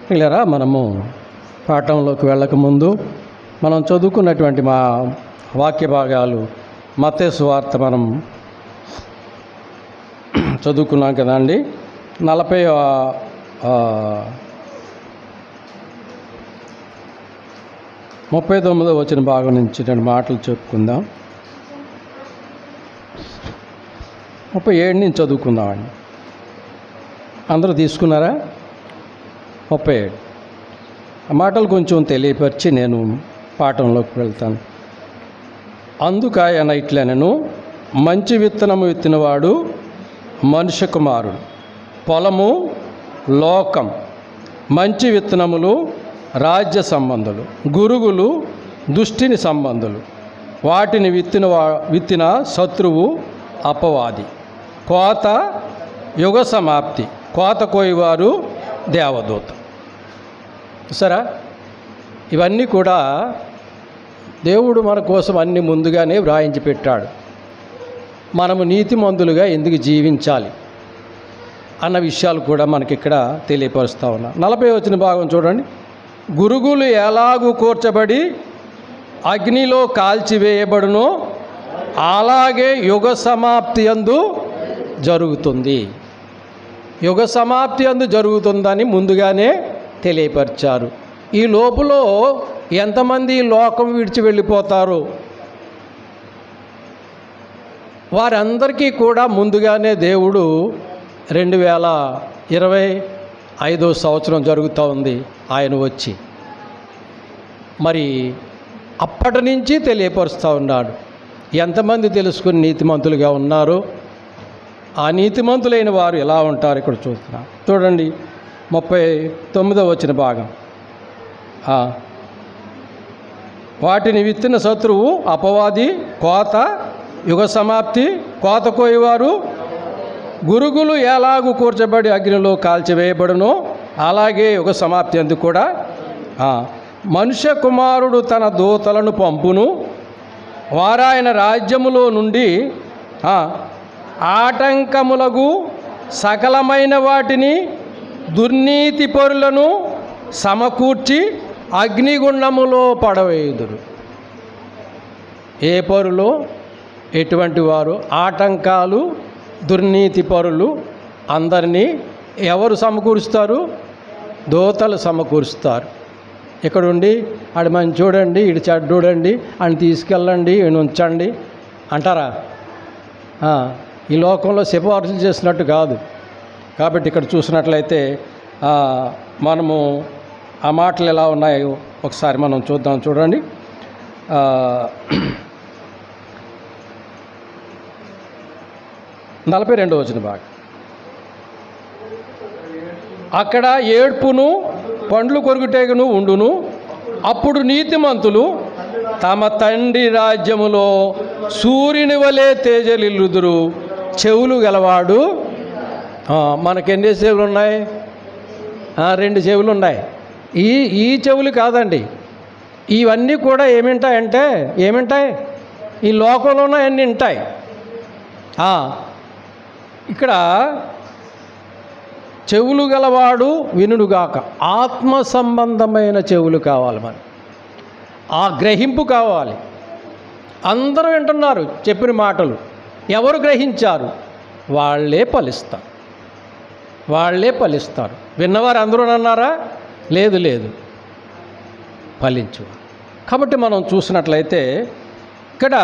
క్లియరా? మనము పాఠంలోకి వెళ్ళకముందు మనం చదువుకున్నటువంటి మా వాక్య భాగాలు మత్తయి సువార్త మనం చదువుకున్నాం కదండి. 39వ వచన భాగం నుంచి 2 మాటలు చెప్పుకుందాం. 37 నుంచి చదువుకుందామండి. అందరూ తీసుకున్నారా? 37 ఆ మాటలు కొంచెం తెలియపరిచి నేను పాఠంలోకి వెళ్తాను. అందుకాయన ఇట్లనెను, మంచి విత్తనము విత్తినవాడు మనుష్య కుమారుడు, పొలము లోకం. మంచి విత్తనములు రాజ్య సంబంధులు, గురుగులు దుష్టిని సంబంధులు. వాటిని విత్తిన శత్రువు అపవాది. కోత యుగ సమాప్తి. కోత కోయివారు దేవదూత. సరే, ఇవన్నీ కూడా దేవుడు మన కోసం అన్ని ముందుగానే వ్రాయించి పెట్టాడు. మనము నీతిమంతులుగా ఎందుకు జీవించాలి అన్న విషయాలు కూడా మనకి ఇక్కడ తెలియపరుస్తూ ఉన్నా. 40వ వచన భాగం చూడండి. గురుగులు ఎలాగూ కూర్చబడి అగ్నిలో కాల్చివేయబడునో అలాగే యుగ సమాప్తి యందు జరుగుతుంది. యుగ సమాప్తి యందు జరుగుతుందని ముందుగానే తెలియపరిచారు. ఈ లోపల ఎంతమంది లోకం విడిచి వెళ్ళిపోతారు, వారందరికీ కూడా ముందుగానే దేవుడు 2025వ సంవత్సరం జరుగుతూ ఉంది ఆయన వచ్చి. మరి అప్పటి నుంచి తెలియపరుస్తూ ఉన్నాడు. ఎంతమంది తెలుసుకుని నీతిమంతులుగా ఉన్నారో ఆ నీతిమంతులైన వారు ఎలా ఉంటారు ఇక్కడ చూస్తున్నా. చూడండి 39వ వచన భాగం. వాటిని విత్తిన శత్రువు అపవాది. కోత యుగ సమాప్తి. కోత కోయివారు. గురుగులు ఎలాగూ కూర్చబడి అగ్నిలో కాల్చివేయబడునో అలాగే యుగ సమాప్తి అందుకు కూడా. మనుష్య కుమారుడు తన దూతలను పంపును, వారాయన రాజ్యములో నుండి ఆటంకములకు సకలమైన వాటిని దుర్నీతి పరులను సమకూర్చి అగ్నిగుండములో పడవేయుదురు. ఏ పరులో ఎటువంటి వారు? ఆటంకాలు, దుర్నీతి పరులు అందరినీ ఎవరు సమకూరుస్తారు? దూతలు సమకూరుస్తారు. ఇక్కడుండి ఆడు మంచి చూడండి, ఇటు చెడ్డూడండి, అని తీసుకెళ్ళండి, ఈయన ఉంచండి అంటారా? ఈ లోకంలో సిఫార్సులు చేసినట్టు కాదు. కాబట్టి ఇక్కడ చూసినట్లయితే మనము ఆ మాటలు ఎలా ఉన్నాయో ఒకసారి మనం చూద్దాం. చూడండి 42వ వచన భాగం. అక్కడ ఏడ్పును పండ్లు కొరుకుటేగును ఉండును. అప్పుడు నీతిమంతులు తమ తండ్రి రాజ్యములో సూర్యుని వలె తేజలిల్లుదురు. చెవులు గలవాడు. మనకెన్ని చెవులు ఉన్నాయి? 2 చెవులు ఉన్నాయి. ఈ చెవులు కాదండి, ఇవన్నీ కూడా ఏమింటాయంటే ఈ లోకంలో అన్నీ ఉంటాయి. ఇక్కడ చెవులు గలవాడు వినుడుగాక. ఆత్మ సంబంధమైన చెవులు కావాలి మనకి. ఆ గ్రహింపు కావాలి. అందరూ వింటున్నారు చెప్పిన మాటలు. ఎవరు గ్రహించారు? వాళ్ళే ఫలిస్తారు. విన్నవారు అందరూ అన్నారా? లేదు, ఫలించు. కాబట్టి మనం చూసినట్లయితే ఇక్కడ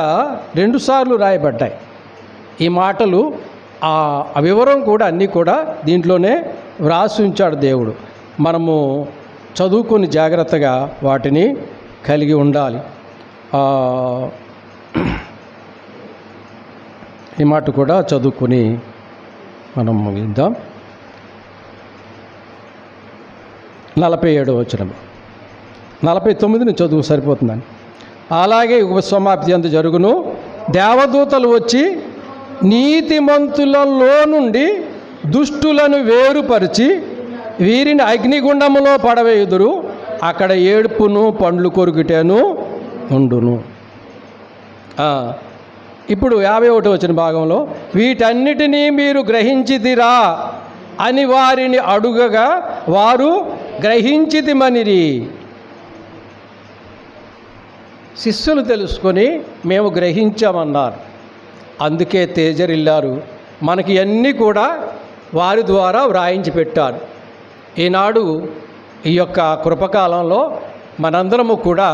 2 సార్లు రాయబడ్డాయి ఈ మాటలు. ఆ వివరం కూడా అన్నీ కూడా దీంట్లోనే వ్రాసి ఉంచాడు దేవుడు. మనము చదువుకొని జాగ్రత్తగా వాటిని కలిగి ఉండాలి. ఈ మాట కూడా చదువుకొని మనం ముగిద్దాం. 47వ వచనం. 49ని చదువు సరిపోతుందని. అలాగే యుగ సమాప్తి అందు జరుగును. దేవదూతలు వచ్చి నీతిమంతులలో నుండి దుష్టులను వేరుపరిచి వీరిని అగ్నిగుండములో పడవేయుదురు. అక్కడ ఏడుపును పండ్లు కొరుకుటేను ఉండును. ఇప్పుడు 51వ వచన భాగంలో వీటన్నిటినీ మీరు గ్రహించితిరా అని వారిని అడుగగా వారు గ్రహించితిమనిరి. శిష్యులు తెలుసుకొని మేము గ్రహించామన్నారు. అందుకే తేజరిల్లారు. మనకి అన్నీ కూడా వారి ద్వారా వ్రాయించి పెట్టారు. ఈనాడు ఈ యొక్క కృపకాలంలో మనందరము కూడా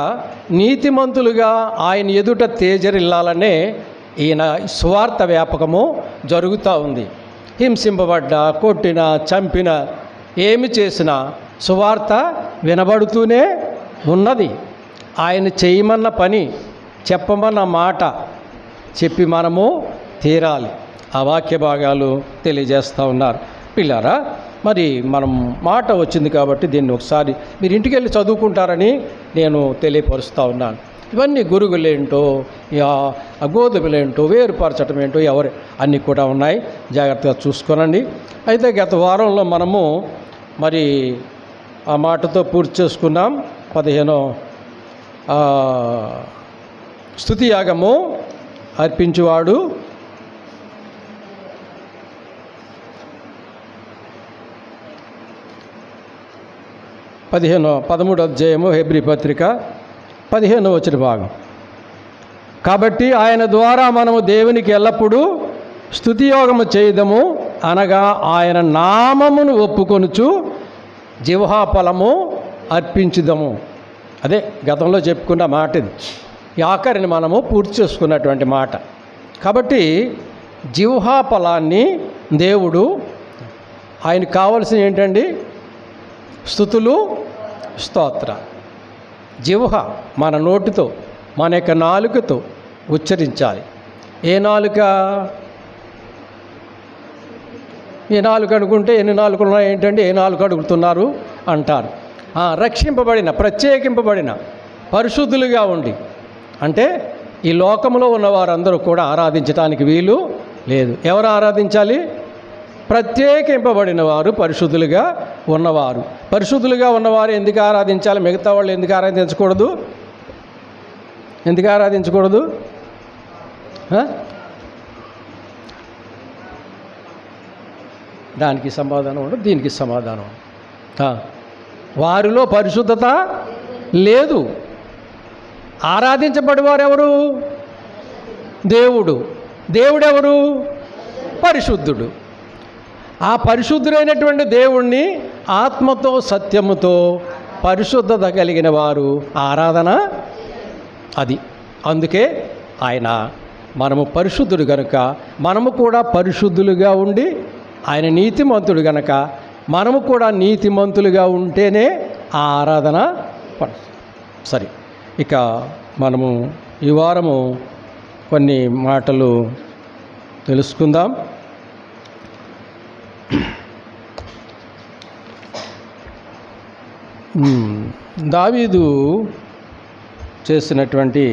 నీతిమంతులుగా ఆయన ఎదుట తేజరిల్లాలనే ఈయన సువార్త వ్యాపకము జరుగుతూ ఉంది. హింసింపబడ్డ, కొట్టిన, చంపిన, ఏమి చేసినా సువార్త వినబడుతూనే ఉన్నది. ఆయన చేయమన్న పని, చెప్పమన్న మాట చెప్పి మనము తీరాలి. ఆ వాక్య భాగాలు తెలియజేస్తూ ఉన్నారు. పిల్లారా, మరి మనం మాట వచ్చింది కాబట్టి దీన్ని ఒకసారి మీరు ఇంటికి వెళ్ళి చదువుకుంటారని నేను తెలియపరుస్తూ ఉన్నాను. ఇవన్నీ గురుగులేంటో, గోధుమలేంటో, వేరుపరచటం ఏంటో ఎవరు అన్నీ కూడా ఉన్నాయి. జాగ్రత్తగా చూసుకోనండి. అయితే గత వారంలో మనము మరి ఆ మాటతో పూర్తి చేసుకున్నాం. 15వ స్తుతి యాగము అర్పించువాడు పదమూడవ అధ్యాయము హెబ్రీ పత్రిక 15వ వచన భాగం. కాబట్టి ఆయన ద్వారా మనము దేవునికి ఎల్లప్పుడూ స్తుతియోగము చేయదము, అనగా ఆయన నామమును ఒప్పుకొనుచు జిహ్వాఫలము అర్పించుదము. అదే గతంలో చెప్పుకున్న మాట. ఇది ఈ ఆఖరిని మనము పూర్తి చేసుకున్నటువంటి మాట. కాబట్టి జిహ్వాఫలాన్ని దేవుడు, ఆయనకు కావలసిన ఏంటండి? స్తుతులు, స్తోత్ర. జిహ్వ మన నోటితో, మన యొక్క నాలుకతో ఉచ్చరించాలి. ఏ నాలుక? ఏ నాలుక అనుకుంటే ఎన్ని నాలుకలు ఉన్నాయి ఏంటంటే ఏ నాలుక అడుగుతున్నారు అంటారు. రక్షింపబడిన, ప్రత్యేకింపబడిన, పరిశుద్ధులుగా ఉండి, అంటే ఈ లోకంలో ఉన్న వారందరూ కూడా ఆరాధించడానికి వీలు లేదు. ఎవరు ఆరాధించాలి? ప్రత్యేకింపబడిన వారు, పరిశుద్ధులుగా ఉన్నవారు. పరిశుద్ధులుగా ఉన్నవారు ఎందుకు ఆరాధించాలి? మిగతా వాళ్ళు ఎందుకు ఆరాధించకూడదు? ఎందుకు ఆరాధించకూడదు? దానికి సమాధానం ఉండదు, దీనికి సమాధానం ఉండదు. వారిలో పరిశుద్ధత లేదు. ఆరాధించబడేవారు ఎవరు? దేవుడు. దేవుడెవరు? పరిశుద్ధుడు. ఆ పరిశుద్ధుడైనటువంటి దేవుణ్ణి ఆత్మతో, సత్యముతో, పరిశుద్ధత కలిగిన వారు ఆరాధన అది. అందుకే ఆయన మనము పరిశుద్ధుడు గనుక మనము కూడా పరిశుద్ధులుగా ఉండి, ఆయన నీతిమంతుడు గనక మనము కూడా నీతిమంతులుగా ఉంటేనే ఆ ఆరాధన. సరే, ఇక మనము ఈ వారము కొన్ని మాటలు తెలుసుకుందాం. దావీదు చేసినటువంటి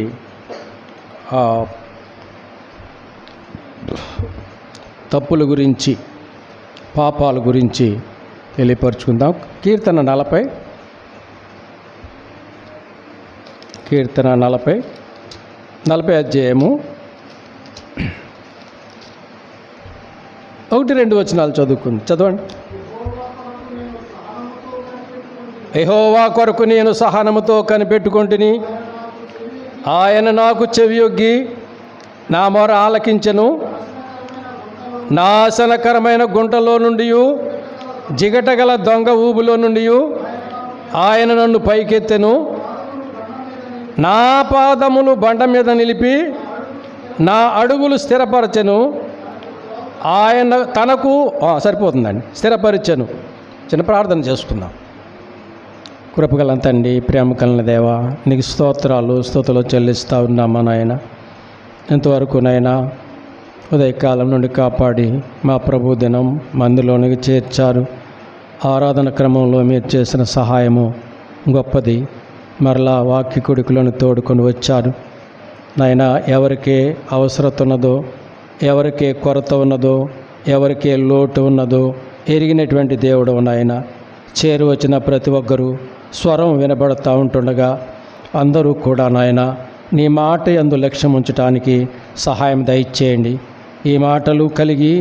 తప్పుల గురించి, పాపాల గురించి తెలియపరుచుకుందాం. కీర్తన 40 అధ్యాయము 1-2 వచనాలు చదవండి. యెహోవా కొరకు నేను సహనముతో కనిపెట్టుకొంటిని, ఆయన నాకు చెవియొగ్గి నా మొర ఆలకించెను. నాశనకరమైన గుంటలో నుండి, జిగటగల దొంగ ఊబులో నుండి ఆయన నన్ను పైకెత్తెను. నా పాదములు బండ మీద నిలిపి నా అడుగులు స్థిరపరచెను. ఆయన తనకు సరిపోతుందండి, స్థిరపరిచెను. చిన్న ప్రార్థన చేసుకుందాం. కృపగల తండ్రి, ప్రేమ కలిగిన దేవా, నీకు స్తుతులు చెల్లిస్తూ ఉన్నామా నాయన. ఇంతవరకు నాయన ఉదయకాలం నుండి కాపాడి మా ప్రభు దినం మందిలోనికి చేర్చారు. ఆరాధన క్రమంలో మీరు చేసిన సహాయము గొప్పది. మరలా వాక్య కొడుకులను తోడుకొని వచ్చారు నాయన. ఎవరికే అవసరత ఉన్నదో, ఎవరికే కొరత ఉన్నదో, ఎవరికే లోటు ఉన్నదో ఎరిగినటువంటి దేవుడు నాయన. చేరు వచ్చిన ప్రతి ఒక్కరూ స్వరం వినబడుతూ ఉంటుండగా అందరూ కూడా నాయన నీ మాట యందు లక్ష్యం ఉంచటానికి సహాయం దయచేయండి. ఈ మాటలు కలిగి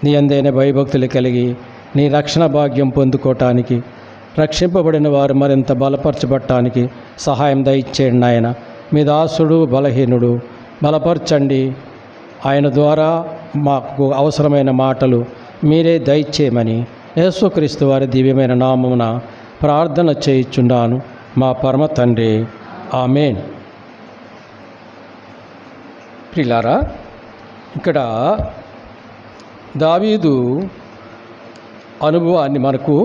నీ అందైన భయభక్తులు కలిగి నీ రక్షణ భాగ్యం పొందుకోవటానికి రక్షింపబడిన వారు మరింత బలపరచబడటానికి సహాయం దయచేయండి నాయన. మీ దాసుడు బలహీనుడు, బలపరచండి. ఆయన ద్వారా మాకు అవసరమైన మాటలు మీరే దయచేయమని యేసుక్రీస్తు వారి దివ్యమైన నామమున ప్రార్థన చేయుచున్నాను మా పరమ తండ్రి. ఆమేన్. ప్రియులారా, ఇక్కడ దావీదు అనుభవాన్ని మనకు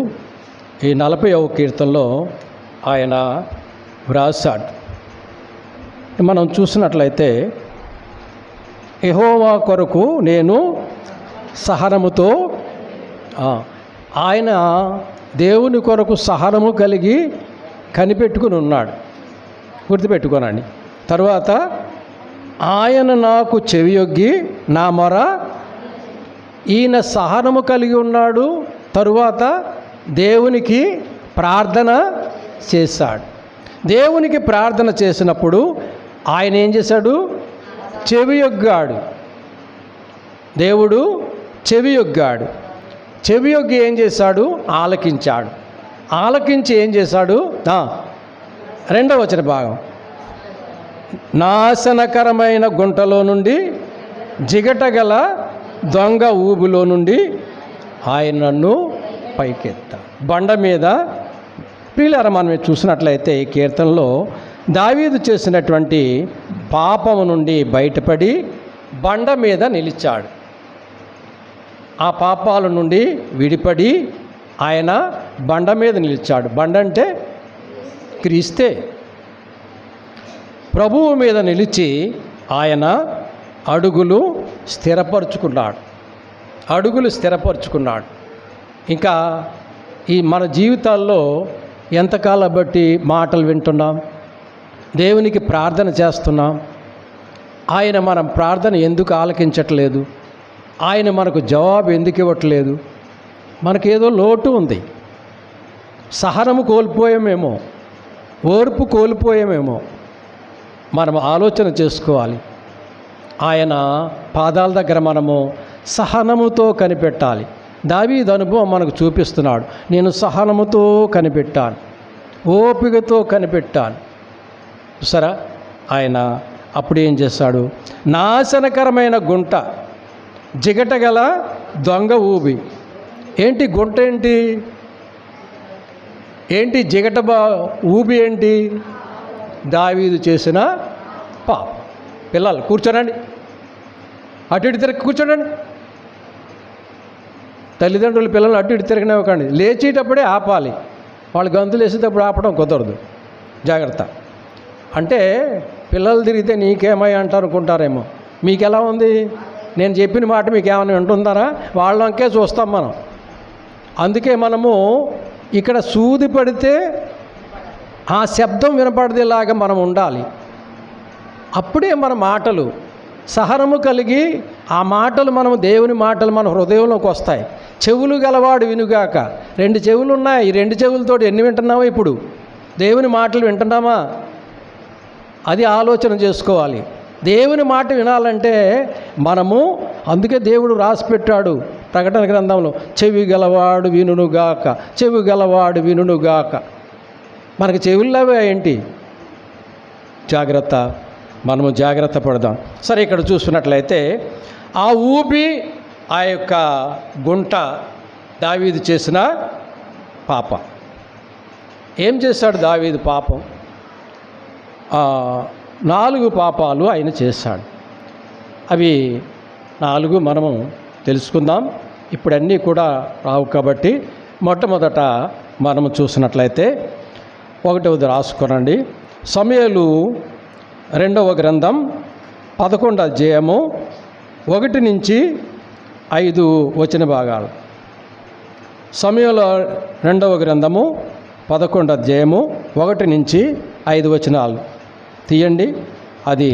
ఈ 40వ కీర్తనలో ఆయన వ్రాసాడు. మనం చూసినట్లయితే, యెహోవా కొరకు నేను సహనముతో, ఆయన దేవుని కొరకు సహనము కలిగి కనిపెట్టుకుని ఉన్నాడు. గుర్తుపెట్టుకోనండి. తరువాత ఆయన నాకు చెవియొగ్గి నా మొర, ఈయన సహనము కలిగి ఉన్నాడు. తరువాత దేవునికి ప్రార్థన చేశాడు. దేవునికి ప్రార్థన చేసినప్పుడు ఆయన ఏం చేశాడు? చెవియొగ్గాడు. దేవుడు చెవియొగ్గాడు. చెవియొగ్గి ఏం చేశాడు? ఆలకించాడు. ఆలకించి ఏం చేశాడు? 2వ వచన భాగం, నాశనకరమైన గుంటలో నుండి, జిగటగల దొంగ ఊబిలో నుండి ఆయన నన్ను పైకెత్తా. బండ మీద. ప్రియులారా, మనం చూసినట్లయితే ఈ కీర్తనలో దావీదు చేసినటువంటి పాపము నుండి బయటపడి బండ మీద నిలిచాడు. ఆ పాపాల నుండి విడిపడి ఆయన బండ మీద నిలిచాడు. బండ అంటే క్రీస్తే. ప్రభువు మీద నిలిచి ఆయన అడుగులు స్థిరపరుచుకున్నాడు. ఇంకా ఈ మన జీవితాల్లో ఎంతకాలం బట్టి మాటలు వింటున్నాం, దేవునికి ప్రార్థన చేస్తున్నాం. ఆయన మనం ప్రార్థన ఎందుకు ఆలకించట్లేదు? ఆయన మనకు జవాబు ఎందుకు ఇవ్వట్లేదు? మనకేదో లోటు ఉంది. సహనము కోల్పోయామేమో, ఓర్పు కోల్పోయామేమో. మనం ఆలోచన చేసుకోవాలి. ఆయన పాదాల దగ్గర మనము సహనముతో కనిపెట్టాలి. దావీదు అనుభవం మనకు చూపిస్తున్నాడు. నేను సహనముతో కనిపెట్టాను, ఓపికతో కనిపెట్టాను. చూసారా, ఆయన అప్పుడు ఏం చేశాడు? నాశనకరమైన గుంట, జిగటగల దొంగ ఊబి. ఏంటి గుంట? ఏంటి జిగట ఊబి? ఏంటి? దావీదు చేసిన పాపం. పిల్లలు కూర్చోనండి, అటు ఇటు తిరగ కూర్చోనండి. తల్లిదండ్రులు పిల్లలు అటు ఇటు తిరగనివ్వకండి. లేచేటప్పుడే ఆపాలి. వాళ్ళు గంతులు వేసేటప్పుడు ఆపడం కుదరదు. జాగ్రత్త. అంటే పిల్లలు తిరిగితే నీకేమై అంటారు అనుకుంటారేమో. మీకు ఎలా ఉంది? నేను చెప్పిన మాట మీకు ఏమైనా వింటుందారా? వాళ్ళకే చూస్తాం మనం. అందుకే మనము ఇక్కడ సూది పడితే ఆ శబ్దం వినపడేలాగా మనం ఉండాలి. అప్పుడే మన మాటలు సహనము కలిగి, ఆ మాటలు మనము దేవుని మాటలు మన హృదయంలోకి వస్తాయి. చెవులు గలవాడు వినుగాక. 2 చెవులు ఉన్నాయి. ఈ 2 చెవులతో ఎన్ని వింటున్నామా? ఇప్పుడు దేవుని మాటలు వింటున్నామా? అది ఆలోచన చేసుకోవాలి. దేవుని మాట వినాలంటే మనము, అందుకే దేవుడు రాసి పెట్టాడు ప్రకటన గ్రంథంలో, చెవి గలవాడు వినుగాక, చెవి గలవాడు వినుగాక. మనకి చెవుల్లావే ఏంటి? జాగ్రత్త. మనము జాగ్రత్త పడదాం. సరే, ఇక్కడ చూసుకున్నట్లయితే ఆ ఊబి, ఆ యొక్క గుంట దావీదు చేసిన పాపం. ఏం చేశాడు దావీదు పాపం? 4 పాపాలు ఆయన చేశాడు. అవి 4 మనము తెలుసుకుందాం. ఇప్పుడు అన్నీ కూడా రావు కాబట్టి మొట్టమొదట మనము చూసినట్లయితే 1వది రాసుకోనండి. సమూయేలు 2వ గ్రంథం 11వ అధ్యాయము 1 నుంచి 5 వచన భాగాలు. సమూయేలు 2వ గ్రంథము 11వ అధ్యాయము 1 నుంచి 5 వచనాలు తీయండి. అది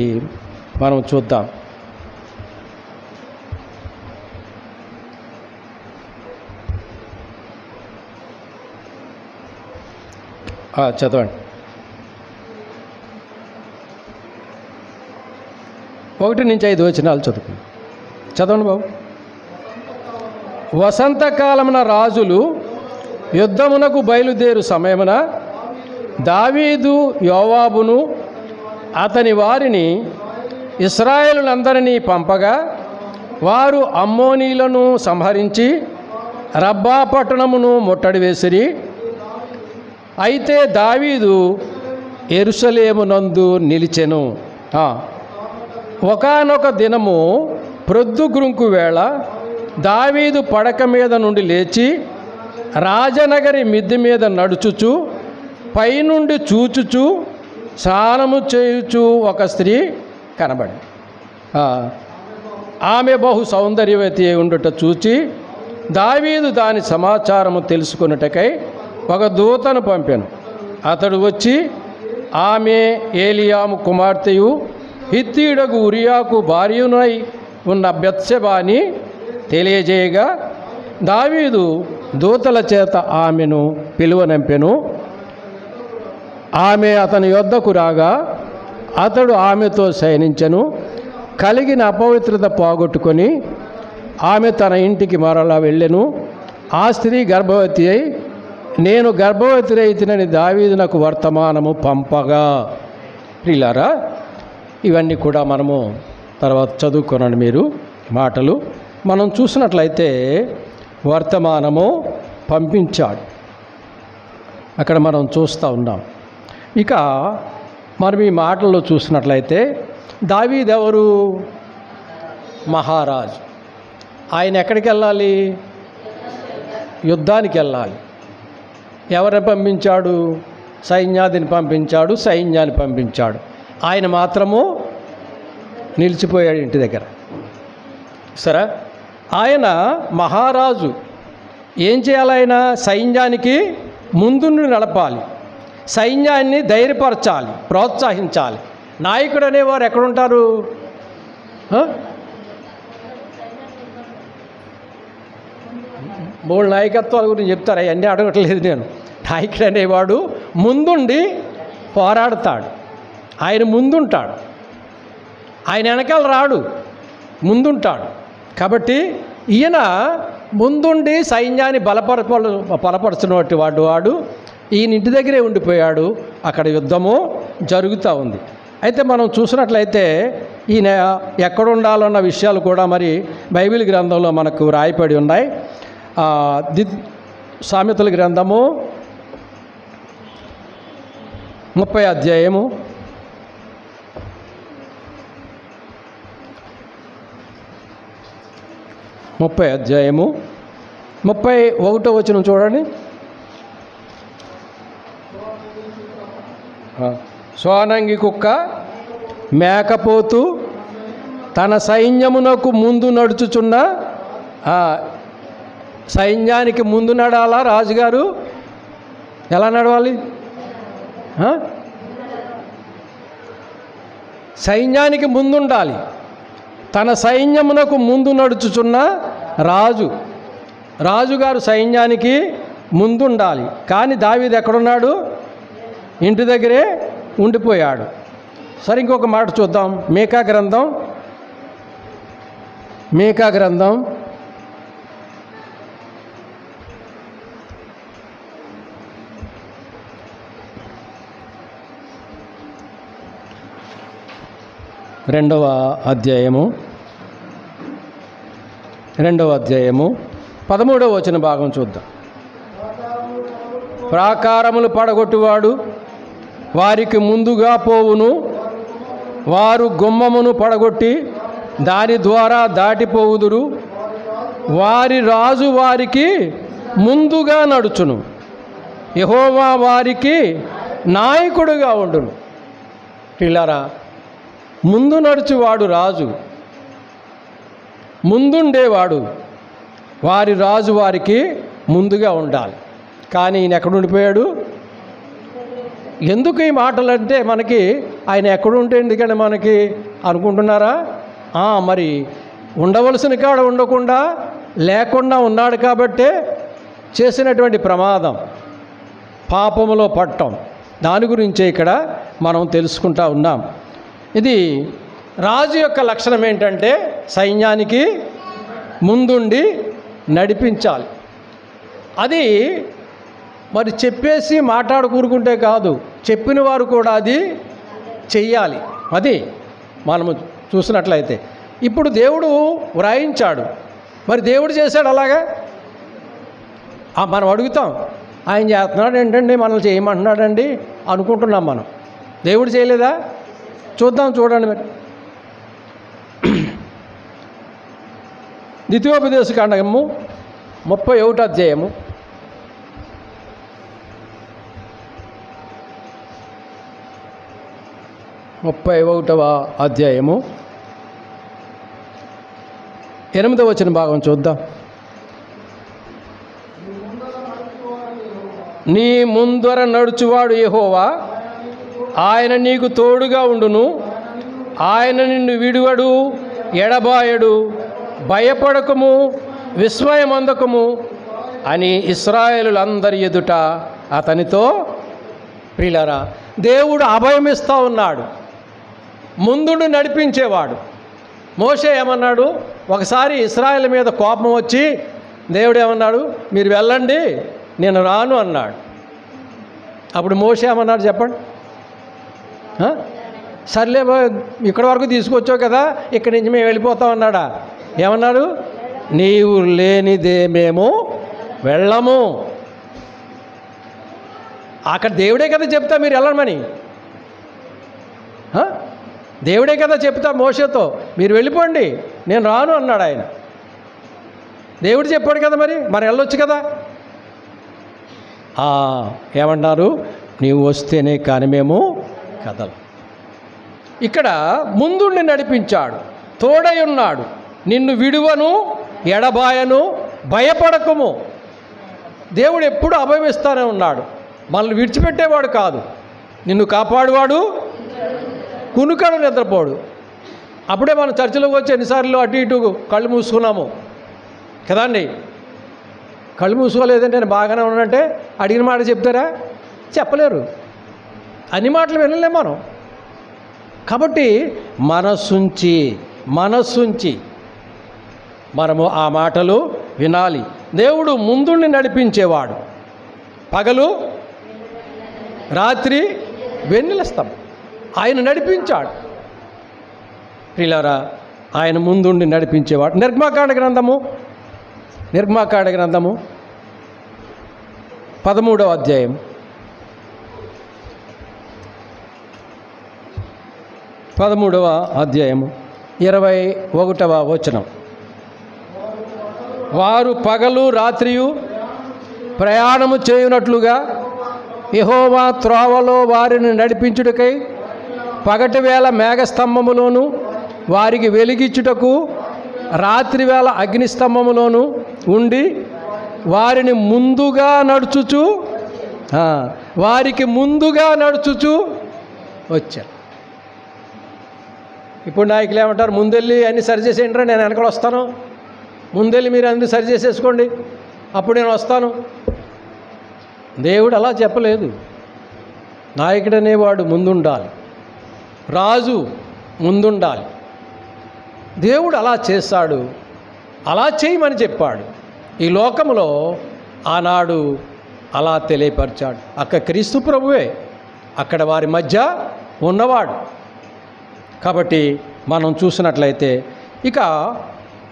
మనం చూద్దాం. చదవండి. 1 నుంచి 5 వచనాలు చదవండి బాబు. వసంతకాలమున రాజులు యుద్ధమునకు బయలుదేరు సమయమున దావీదు యోవాబును అతని వారిని ఇశ్రాయేలులందరినీ పంపగా వారు అమ్మోనీలను సంహరించి రబ్బా పట్టణమును ముట్టడి వేసిరి. అయితే దావీదు యెరూషలేమునందు నిలిచెను. ఒకానొక దినము ప్రొద్దుగుంకు వేళ దావీదు పడక మీద నుండి లేచి రాజనగరి మిద్దె మీద నడుచుచు పైనుండి చూచుచు స్నానము చేయుచు ఒక స్త్రీ కనబడి ఆమె బహు సౌందర్యవతి ఉండుట చూచి దావీదు దాని సమాచారము తెలుసుకొనుటకై ఒక దూతను పంపాను. అతడు వచ్చి ఆమె ఏలియాము కుమార్తెయు హిత్తీయుడగు ఉరియాకు భార్యనై ఉన్న బెత్షెబాని తెలియజేయగా దావీదు దూతల చేత ఆమెను పిలువనంపెను. ఆమె అతని యొద్దకు రాగా అతడు ఆమెతో శయనించెను. కలిగిన అపవిత్రత పోగొట్టుకొని ఆమె తన ఇంటికి మరలా వెళ్ళెను. ఆ స్త్రీ గర్భవతి అయి నేను గర్భవతి రైతునని దావీదు నాకు వర్తమానము పంపగా. ప్రియులారా, ఇవన్నీ కూడా మనము తర్వాత చదువుకున్నాను మీరు మాటలు. మనం చూసినట్లయితే వర్తమానము పంపించాడు, అక్కడ మనం చూస్తూ ఉన్నాం. ఇక మనం ఈ మాటల్లో చూసినట్లయితే దావీదు ఎవరు? మహారాజు. ఆయన ఎక్కడికి వెళ్ళాలి? యుద్ధానికి వెళ్ళాలి. ఎవరిని పంపించాడు? సైన్యాధిని పంపించాడు, సైన్యాన్ని పంపించాడు. ఆయన మాత్రము నిలిచిపోయాడు ఇంటి దగ్గర. సరే, ఆయన మహారాజు. ఏం చేయాలి? ఆయన సైన్యానికి ముందుండి నడపాలి, సైన్యాన్ని ధైర్యపరచాలి, ప్రోత్సహించాలి. నాయకుడు అనేవారు ఎక్కడుంటారు? మూడు నాయకత్వాల గురించి చెప్తారు, అవన్నీ అడగట్లేదు నేను. నాయకుడు అనేవాడు ముందుండి పోరాడతాడు, ఆయన ముందుంటాడు, ఆయన వెనకాల రాడు, ముందుంటాడు. కాబట్టి ఈయన ముందుండి సైన్యాన్ని బలపరచినటువంటి వాడు ఈయన ఇంటి దగ్గరే ఉండిపోయాడు. అక్కడ యుద్ధము జరుగుతూ ఉంది. అయితే మనం చూసినట్లయితే ఈయన ఎక్కడ ఉండాలన్న విషయాలు కూడా మరి బైబిల్ గ్రంథంలో మనకు రాయపడి ఉన్నాయి. సామెతల గ్రంథము 30వ అధ్యాయము 31వ వచనం చూడండి. సోనంగి కుక్క మేకపోతు తన సైన్యమునకు ముందు నడుచుచున్న, సైన్యానికి ముందు నడాలా రాజుగారు? ఎలా నడవాలి? సైన్యానికి ముందుండాలి. తన సైన్యమునకు ముందు నడుచుచున్న రాజుగారు సైన్యానికి ముందుండాలి. కానీ దావీదు ఎక్కడున్నాడు? ఇంటి దగ్గరే ఉండిపోయాడు. సరే, ఇంకొక మాట చూద్దాం. మీకా గ్రంథం 2వ అధ్యాయము 13వ వచన భాగం చూద్దాం. ప్రాకారములు పడగొట్టువాడు వారికి ముందుగా పోవును, వారు గుమ్మమును పడగొట్టి దాని ద్వారా దాటిపోవుదురు, వారి రాజు వారికి ముందుగా నడుచును, యెహోవా వారికి నాయకుడుగా ఉండును. పిల్లరా, ముందు నడుచువాడు రాజు, ముందుండేవాడు, వారి రాజు వారికి ముందుగా ఉండాలి. కానీ ఈయన ఎక్కడ ఉండిపోయాడు? ఎందుకు ఈ మాటలు అంటే మనకి ఆయన ఎక్కడుంటే ఎందుకని మనకి అనుకుంటున్నారా? మరి ఉండవలసిన కాడ ఉండకుండా లేకుండా ఉన్నాడు కాబట్టే చేసినటువంటి ప్రమాదం, పాపములో పట్టం, దాని గురించే ఇక్కడ మనం తెలుసుకుంటా ఉన్నాం. ఇది రాజు యొక్క లక్షణం ఏంటంటే సైన్యానికి ముందుండి నడిపించాలి. అది మరి చెప్పేసి మాట్లాడుకూరుకుంటే కాదు, చెప్పిన వారు కూడా అది చెయ్యాలి. అది మనము చూసినట్లయితే ఇప్పుడు దేవుడు వ్రాయించాడు, మరి దేవుడు చేశాడు అలాగా. మనం అడుగుతాం, ఆయన చేస్తున్నాడు ఏంటండి, మనల్ని చేయమంటున్నాడండి అనుకుంటున్నాం మనం. దేవుడు చేయలేదా? చూడండి మరి. ద్వితీయోపదేశకాండము 31వ అధ్యాయము 31వ అధ్యాయము 8వ వచన భాగం చూద్దాం. నీ ముందర నడుచువాడు యెహోవా, ఆయన నీకు తోడుగా ఉండును, ఆయన నిన్ను విడువడు, ఎడబాయడు, భయపడకము, విస్మయమందకము అని ఇశ్రాయేలులందరి ఎదుట అతనితో. ప్రియులారా, దేవుడు అభయమిస్తూ ఉన్నాడు, ముందుండి నడిపించేవాడు. మోషే ఏమన్నాడు? ఒకసారి ఇశ్రాయేలు మీద కోపం వచ్చి దేవుడు ఏమన్నాడు? మీరు వెళ్ళండి, నేను రాను అన్నాడు. అప్పుడు మోషే ఏమన్నాడు చెప్పండి? సర్లే ఇక్కడి వరకు తీసుకొచ్చావు కదా, ఇక్కడి నుంచి మేము వెళ్ళిపోతాం అన్నాడా? ఏమన్నాడు? నీవు లేనిదే మేము వెళ్ళము. అక్కడ దేవుడే కదా చెప్తా మీరు వెళ్ళమని. దేవుడే కదా చెప్తా మోషేతో, మీరు వెళ్ళిపోండి, నేను రాను అన్నాడు ఆయన. దేవుడు చెప్పాడు కదా, మరి వెళ్ళొచ్చు కదా. ఏమన్నారు? నీవు వస్తేనే కానీ మేము కదలం. ఇక్కడ ముందుండి నడిపించాడు, తోడై ఉన్నాడు, నిన్ను విడువను, ఎడబాయను, భయపడకము. దేవుడు ఎప్పుడు అభయమిస్తానే ఉన్నాడు, మనల్ని విడిచిపెట్టేవాడు కాదు. నిన్ను కాపాడువాడు, కునుకడు నిద్రపోడు. అప్పుడే మనం చర్చిలోకి వచ్చి ఎన్నిసార్లు అటు ఇటు కళ్ళు మూసుకున్నాము కదండి. కళ్ళు మూసుకోలేదంటే నేను బాగానే ఉన్నానంటే అడిగిన మాట చెప్తారా? చెప్పలేరు. అన్ని మాటలు వినలేం మనం. కాబట్టి మనస్సుంచి మనము ఆ మాటలు వినాలి. దేవుడు ముందుండి నడిపించేవాడు, పగలు రాత్రి వెన్నెలస్తాం ఆయన నడిపించాడు. ప్రియులారా, ఆయన ముందుండి నడిపించేవాడు. నిర్గమకాండ గ్రంథము 13వ అధ్యాయం 21వ వచనం. వారు పగలు రాత్రియు ప్రయాణము చేయునట్లుగా యెహోవా త్రోవలో వారిని నడిపించుటకై పగటి వేళ మేఘస్తంభములోను, వారికి వెలిగించుటకు రాత్రివేళ అగ్నిస్తంభములోను ఉండి వారికి ముందుగా నడుచుచు వచ్చారు. ఇప్పుడు నాయకులు ఏమంటారు? ముందెళ్ళి అన్నీ సరిచేసేయండి, నేను వెనకాల వస్తాను, ముందెళ్ళి మీరు అన్నీ సరిచేసేసుకోండి, అప్పుడు నేను వస్తాను. దేవుడు అలా చెప్పలేదు. నాయకుడు అనేవాడు ముందుండాలి, రాజు ముందుండాలి. దేవుడు అలా చేశాడు, అలా చేయమని చెప్పాడు. ఈ లోకంలో ఆనాడు అలా తెలియపరిచాడు. అక్కడ క్రీస్తు ప్రభువే అక్కడ వారి మధ్య ఉన్నవాడు. కాబట్టి మనం చూసినట్లయితే ఇక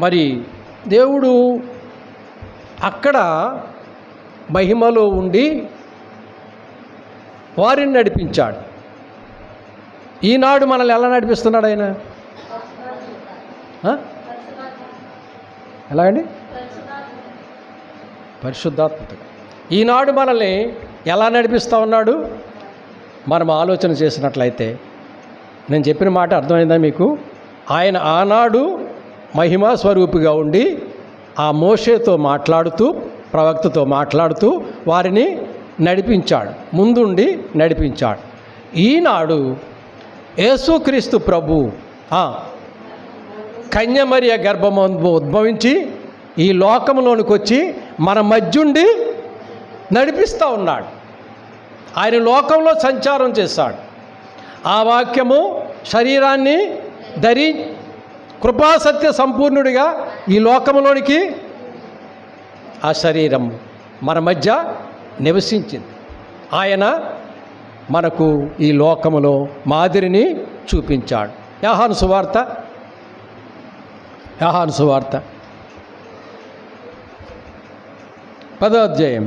మరి దేవుడు అక్కడ మహిమలో ఉండి వారిని నడిపించాడు. ఈనాడు మనల్ని ఎలా నడిపిస్తున్నాడు ఆయన? ఎలాగండి? పరిశుద్ధాత్మత. ఈనాడు మనల్ని ఎలా నడిపిస్తూ ఉన్నాడు? మనం ఆలోచన చేసినట్లయితే నేను చెప్పిన మాట అర్థమైందా మీకు? ఆయన ఆనాడు మహిమా స్వరూపిగా ఉండి ఆ మోషేతో మాట్లాడుతూ, ప్రవక్తతో మాట్లాడుతూ వారిని నడిపించాడు, ముందుండి నడిపించాడు. ఈనాడు యేసుక్రీస్తు ప్రభు కన్యమరియ గర్భము ఉద్భవించి ఈ లోకంలోనికి వచ్చి మన మధ్యుండి నడిపిస్తూ ఉన్నాడు. ఆయన లోకంలో సంచారం చేశాడు. ఆ వాక్యము శరీరాన్ని కృపాసత్య సంపూర్ణుడిగా ఈ లోకంలోనికి ఆ శరీరం మన మధ్య నివసించింది. ఆయన మనకు ఈ లోకములో మాదిరిని చూపించాడు. యోహాను సువార్త 10వ అధ్యాయం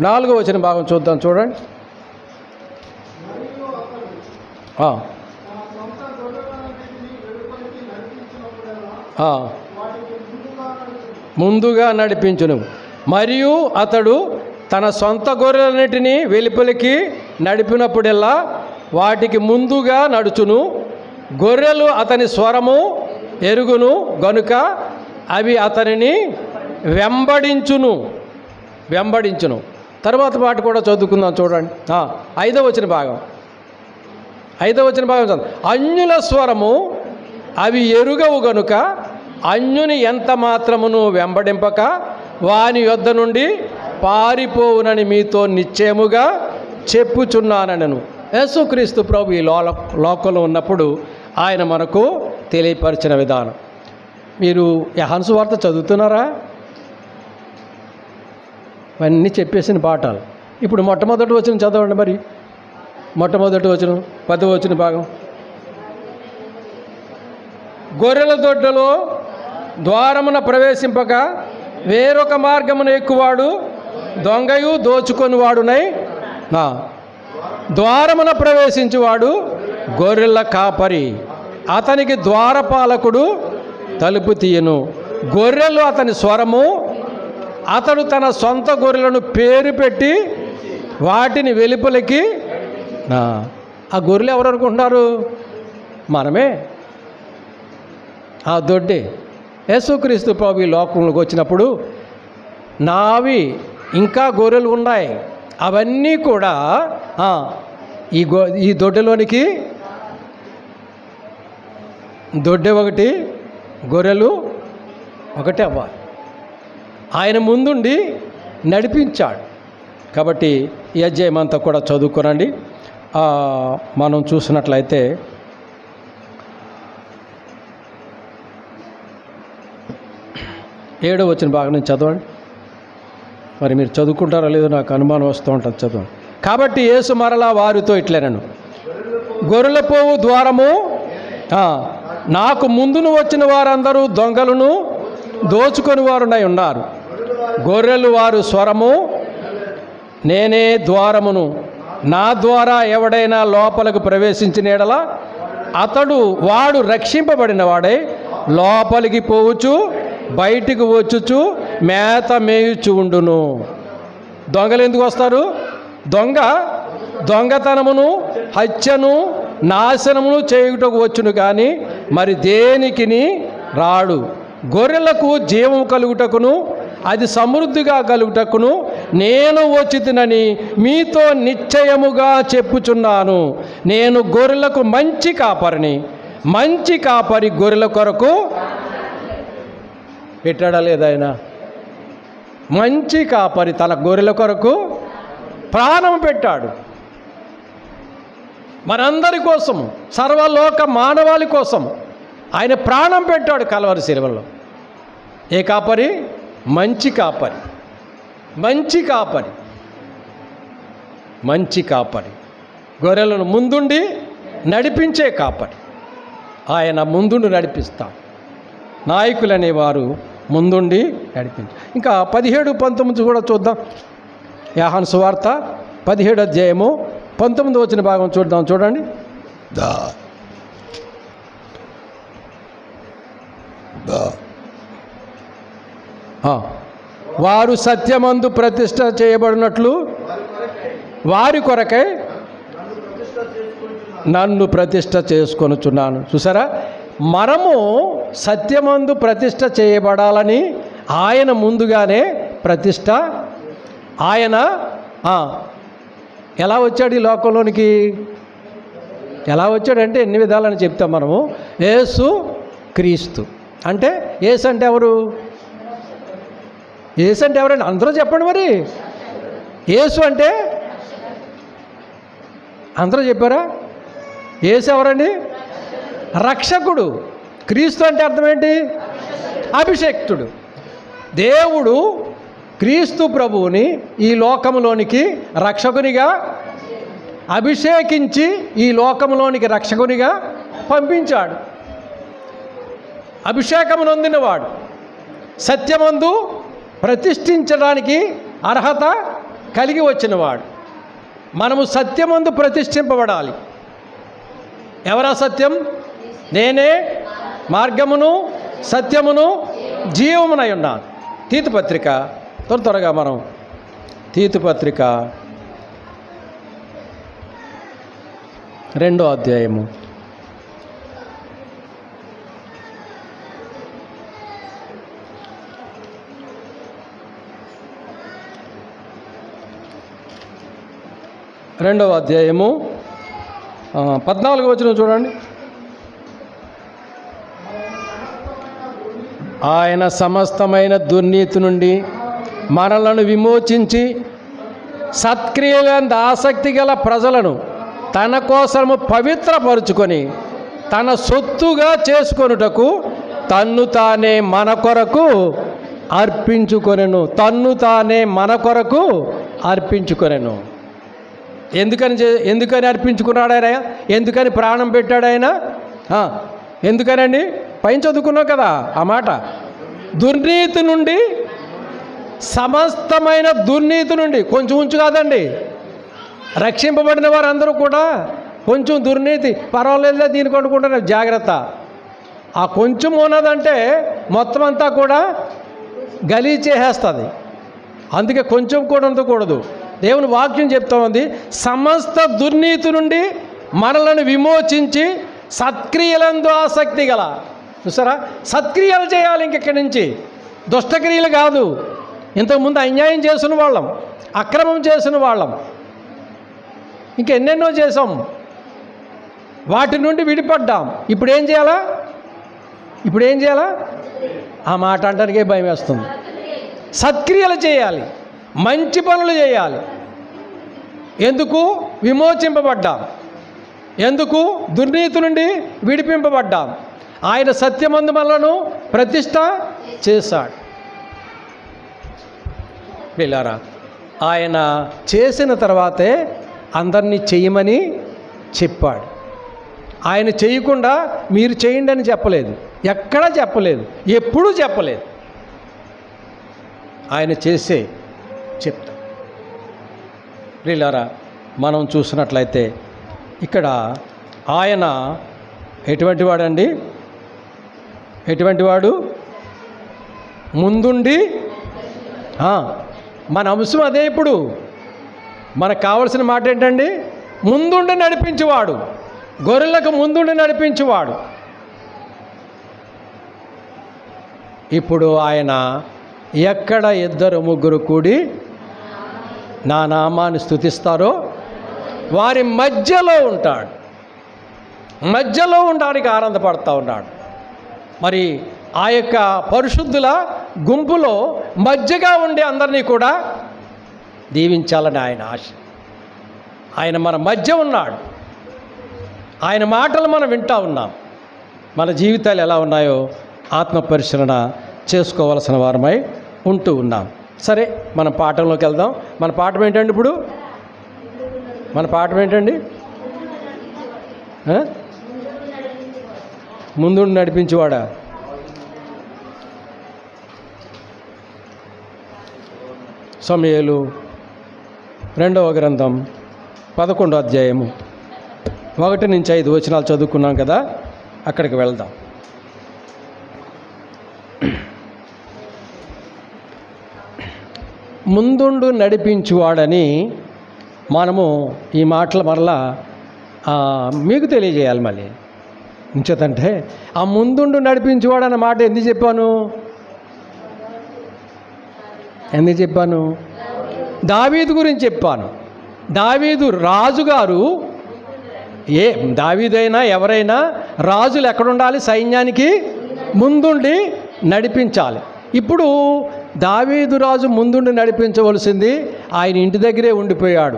4వ వచనం భాగం చూద్దాం. చూడండి. ముందుగా నడిపించును, మరియు అతడు తన సొంత గొర్రెలన్నిటినీ వెలుపలికి నడిపినప్పుడెల్లా వాటికి ముందుగా నడుచును. గొర్రెలు అతని స్వరము ఎరుగును గనుక అవి అతనిని వెంబడించును. తర్వాత పాట కూడా చదువుకుందాం. చూడండి. 5వ వచనం భాగం చదువు. అన్యుల స్వరము అవి ఎరుగవు గనుక అన్యుని ఎంత మాత్రమును వెంబడింపక వాని యొద్ద నుండి పారిపోవునని మీతో నిశ్చయముగా చెప్పుచున్నానను. యేసుక్రీస్తు ప్రభు ఈ లోకంలో ఉన్నప్పుడు ఆయన మనకు తెలియపరిచిన విధానం. మీరు యోహాను సువార్త చదువుతున్నారా? ఇవన్నీ చెప్పేసిన పాఠాలు. ఇప్పుడు మొట్టమొదటి వచనం చదవండి. మరి మొట్టమొదటి వచనం 10వ వచనం భాగం. గొర్రెల దొడ్డలో ద్వారమున ప్రవేశింపక వేరొక మార్గమున ఎక్కువాడు దొంగయు దోచుకొనివాడునై ద్వారమున ప్రవేశించువాడు గొర్రెల కాపరి. అతనికి ద్వారపాలకుడు తలుపు తీయను. గొర్రెలు అతని స్వరము, అతడు తన సొంత గొర్రెలను పేరు పెట్టి వాటిని వెలుపలికి. ఆ గొర్రెలు ఎవరు అనుకుంటున్నారు? మనమే. ఆ దొడ్డే యేసుక్రీస్తు ప్రభు ఈ లోకంలోకి వచ్చినప్పుడు నావి ఇంకా గొర్రెలు ఉన్నాయి. అవన్నీ కూడా ఈ దొడ్డలోనికి, దొడ్డె ఒకటి, గొర్రెలు ఒకటే అవ్వాలి. ఆయన ముందుండి నడిపించాడు. కాబట్టి ఈ అధ్యాయం అంతా కూడా చదువుకోనండి. మనం చూసినట్లయితే 7వ వచనం భాగం నుంచి చదవండి. మరి మీరు చదువుకుంటారో లేదో నాకు అనుమానం వస్తూ ఉంటుంది. చదవండి. కాబట్టి యేసు మరలా వారితో ఇట్లనెను, గొర్రెల పోవు ద్వారము నాకు ముందును వచ్చిన వారందరూ దొంగలను దోచుకొని వారునై ఉన్నారు. గొర్రెలు వారు స్వరము, నేనే ద్వారమును, నా ద్వారా ఎవడైనా లోపలకు ప్రవేశించిన యెడల వాడు రక్షింపబడిన వాడై లోపలికి పోవచ్చు, బయటికి వచ్చుచు మేత మేయుచు ఉండును. దొంగలు ఎందుకు వస్తారు? దొంగతనమును, హత్యను, నాశనమును చేయుటకు వచ్చును కానీ మరి దేనికిని రాడు. గొర్రెలకు జీవము కలుగుటకును అది సమృద్ధిగా కలుగుటకును నేను వచ్చితినని మీతో నిశ్చయముగా చెప్పుచున్నాను. నేను గొర్రెలకు మంచి కాపరిని. మంచి కాపరి గొర్రెల కొరకు పెట్టాడా లేదా? ఆయన మంచి కాపరి తన గొర్రెల కొరకు ప్రాణం పెట్టాడు. మనందరి కోసం, సర్వలోక మానవాళి కోసం ఆయన ప్రాణం పెట్టాడు కల్వరి శిలువలో. ఏ కాపరి? మంచి కాపరి. మంచి కాపరి గొర్రెలను ముందుండి నడిపించే కాపరి. ఆయన ముందుండి నడిపిస్తాడు. నాయకులనేవారు ముందుండి నడిపించారు. ఇంకా 17, 19 కూడా చూద్దాం. యోహాను సువార్త 17వ అధ్యాయము 19వ వచన భాగం చూద్దాం. చూడండి. వారు సత్యమందు ప్రతిష్ఠ చేయబడినట్లు వారి కొరకై నన్ను ప్రతిష్ఠ చేసుకొనుచున్నాను. చూసారా? మనము సత్యమందు ప్రతిష్ఠ చేయబడాలని ఆయన ముందుగానే ప్రతిష్ఠ. ఆయన ఎలా వచ్చాడు ఈ లోకంలోనికి? ఎలా వచ్చాడంటే ఎన్ని విధాలని చెప్తాం మనము. యేసు క్రీస్తు అంటే, యేసు అంటే ఎవరు? యేసు అంటే ఎవరండి? అందరూ చెప్పండి. మరి యేసు అంటే అందరూ చెప్పారా? యేసు ఎవరండి? రక్షకుడు. క్రీస్తు అంటే అర్థం ఏంటి? అభిషేక్తుడు. దేవుడు క్రీస్తు ప్రభువుని ఈ లోకములోనికి రక్షకునిగా అభిషేకించి ఈ లోకములోనికి రక్షకునిగా పంపించాడు. అభిషేకము నొందినవాడు, సత్యమందు ప్రతిష్ఠించడానికి అర్హత కలిగి వచ్చినవాడు. మనము సత్యమందు ప్రతిష్ఠింపబడాలి. ఎవరా సత్యం? నేనే మార్గమును సత్యమును జీవమునై ఉన్నాను. తీతుపత్రిక త్వరగా మనం తీతుపత్రిక 2వ అధ్యాయము 14వ వచనం చూడండి. ఆయన సమస్తమైన దుర్నీతి నుండి మనలను విమోచించి సత్క్రియలందు ఆసక్తి గల ప్రజలను తన కోసము పవిత్రపరుచుకొని తన సొత్తుగా చేసుకొనుటకు తన్ను తానే మన కొరకు అర్పించుకొనెను. తన్ను తానే మన కొరకు అర్పించుకొనెను. ఎందుకని అర్పించుకున్నాడు ఆయన? ఎందుకని ప్రాణం పెట్టాడు ఆయన? ఎందుకనండి? పైన చదువుకున్నాం కదా ఆ మాట. దుర్నీతి నుండి, సమస్తమైన దుర్నీతి నుండి. కొంచెం ఉంచు కాదండి, రక్షింపబడిన వారందరూ కూడా కొంచెం దుర్నీతి పర్వాలేదులే దీనికి అనుకుంటున్నారు, జాగ్రత్త. ఆ కొంచెం ఉన్నదంటే మొత్తం అంతా కూడా గలీజ్ చేసేస్తుంది. అందుకే కొంచెం కూడా ఉండకూడదు. దేవుని వాక్యం చెప్తా ఉంది, సమస్త దుర్నీతి నుండి మనలను విమోచించి సత్క్రియలందు ఆసక్తి గల. చూసారా, సత్క్రియలు చేయాలి ఇంకెక్కడి నుంచి, దుష్టక్రియలు కాదు. ఇంతకుముందు అన్యాయం చేసిన వాళ్ళం, అక్రమం చేసిన వాళ్ళం, ఇంకెన్నెన్నో చేసాం, వాటి నుండి విడిపడ్డాం. ఇప్పుడు ఏం చేయాలా? ఆ మాట అంటానికే భయం వేస్తుంది. సత్క్రియలు చేయాలి, మంచి పనులు చేయాలి. ఎందుకు? విమోచింపబడ్డాం. ఎందుకు? దుర్నీతి నుండి విడిపింపబడ్డాం. ఆయన సత్యమందు మనలను ప్రతిష్ట చేశాడు. పిల్లారా, ఆయన చేసిన తర్వాతే అందరినీ చెయ్యమని చెప్పాడు. ఆయన చేయకుండా మీరు చేయండి అని చెప్పలేదు, ఎక్కడా చెప్పలేదు, ఎప్పుడూ చెప్పలేదు. ఆయన చేసే చెప్తా. పిల్లారా, మనం చూసినట్లయితే ఇక్కడ ఆయన ఎటువంటి వాడండి? ఎటువంటి వాడు? ముందుండి, మన అంశం అదే. ఇప్పుడు మనకు కావలసిన మాట ఏంటండి? ముందుండి నడిపించేవాడు, గొర్రెలకు ముందుండి నడిపించేవాడు. ఇప్పుడు ఆయన ఎక్కడ 2-3 కూడి నా నామాన్ని స్తుతిస్తారో వారి మధ్యలో ఉంటాడు. మధ్యలో ఉండడానికి ఆనందపడతా ఉన్నాడు. మరి ఆ యొక్క పరిశుద్ధుల గుంపులో మధ్యగా ఉండి అందరినీ కూడా దీవించాలని ఆయన ఆశ. ఆయన మన మధ్య ఉన్నాడు. ఆయన మాటలు మనం వింటూ ఉన్నాం. మన జీవితాలు ఎలా ఉన్నాయో ఆత్మ పరిశీలన చేసుకోవలసిన వారమై ఉంటూ ఉన్నాం. సరే, మన పాఠంలోకి వెళ్దాం. మన పాఠం ఏంటండి? ఇప్పుడు మన పాఠం ఏంటండి? ముందు నడిపించేవాడా? సమూయేలు 2వ గ్రంథం 11వ అధ్యాయము 1 నుంచి 5 వచనాలు చదువుకున్నాం కదా, అక్కడికి వెళ్దాం. ముందుండు నడిపించువాడని మనము ఈ మాటలు మరలా మీకు తెలియజేయాలి. మళ్ళీ ఇంచేతంటే ఆ ముందుండు నడిపించువాడు అన్న మాట ఎందుకు చెప్పాను? దావీదు గురించి చెప్పాను. దావీదు రాజుగారు, దావీదైనా ఎవరైనా రాజులు ఎక్కడుండాలి? సైన్యానికి ముందుండి నడిపించాలి. ఇప్పుడు దావీదు రాజు ముందుండి నడిపించవలసింది ఆయన ఇంటి దగ్గరే ఉండిపోయాడు.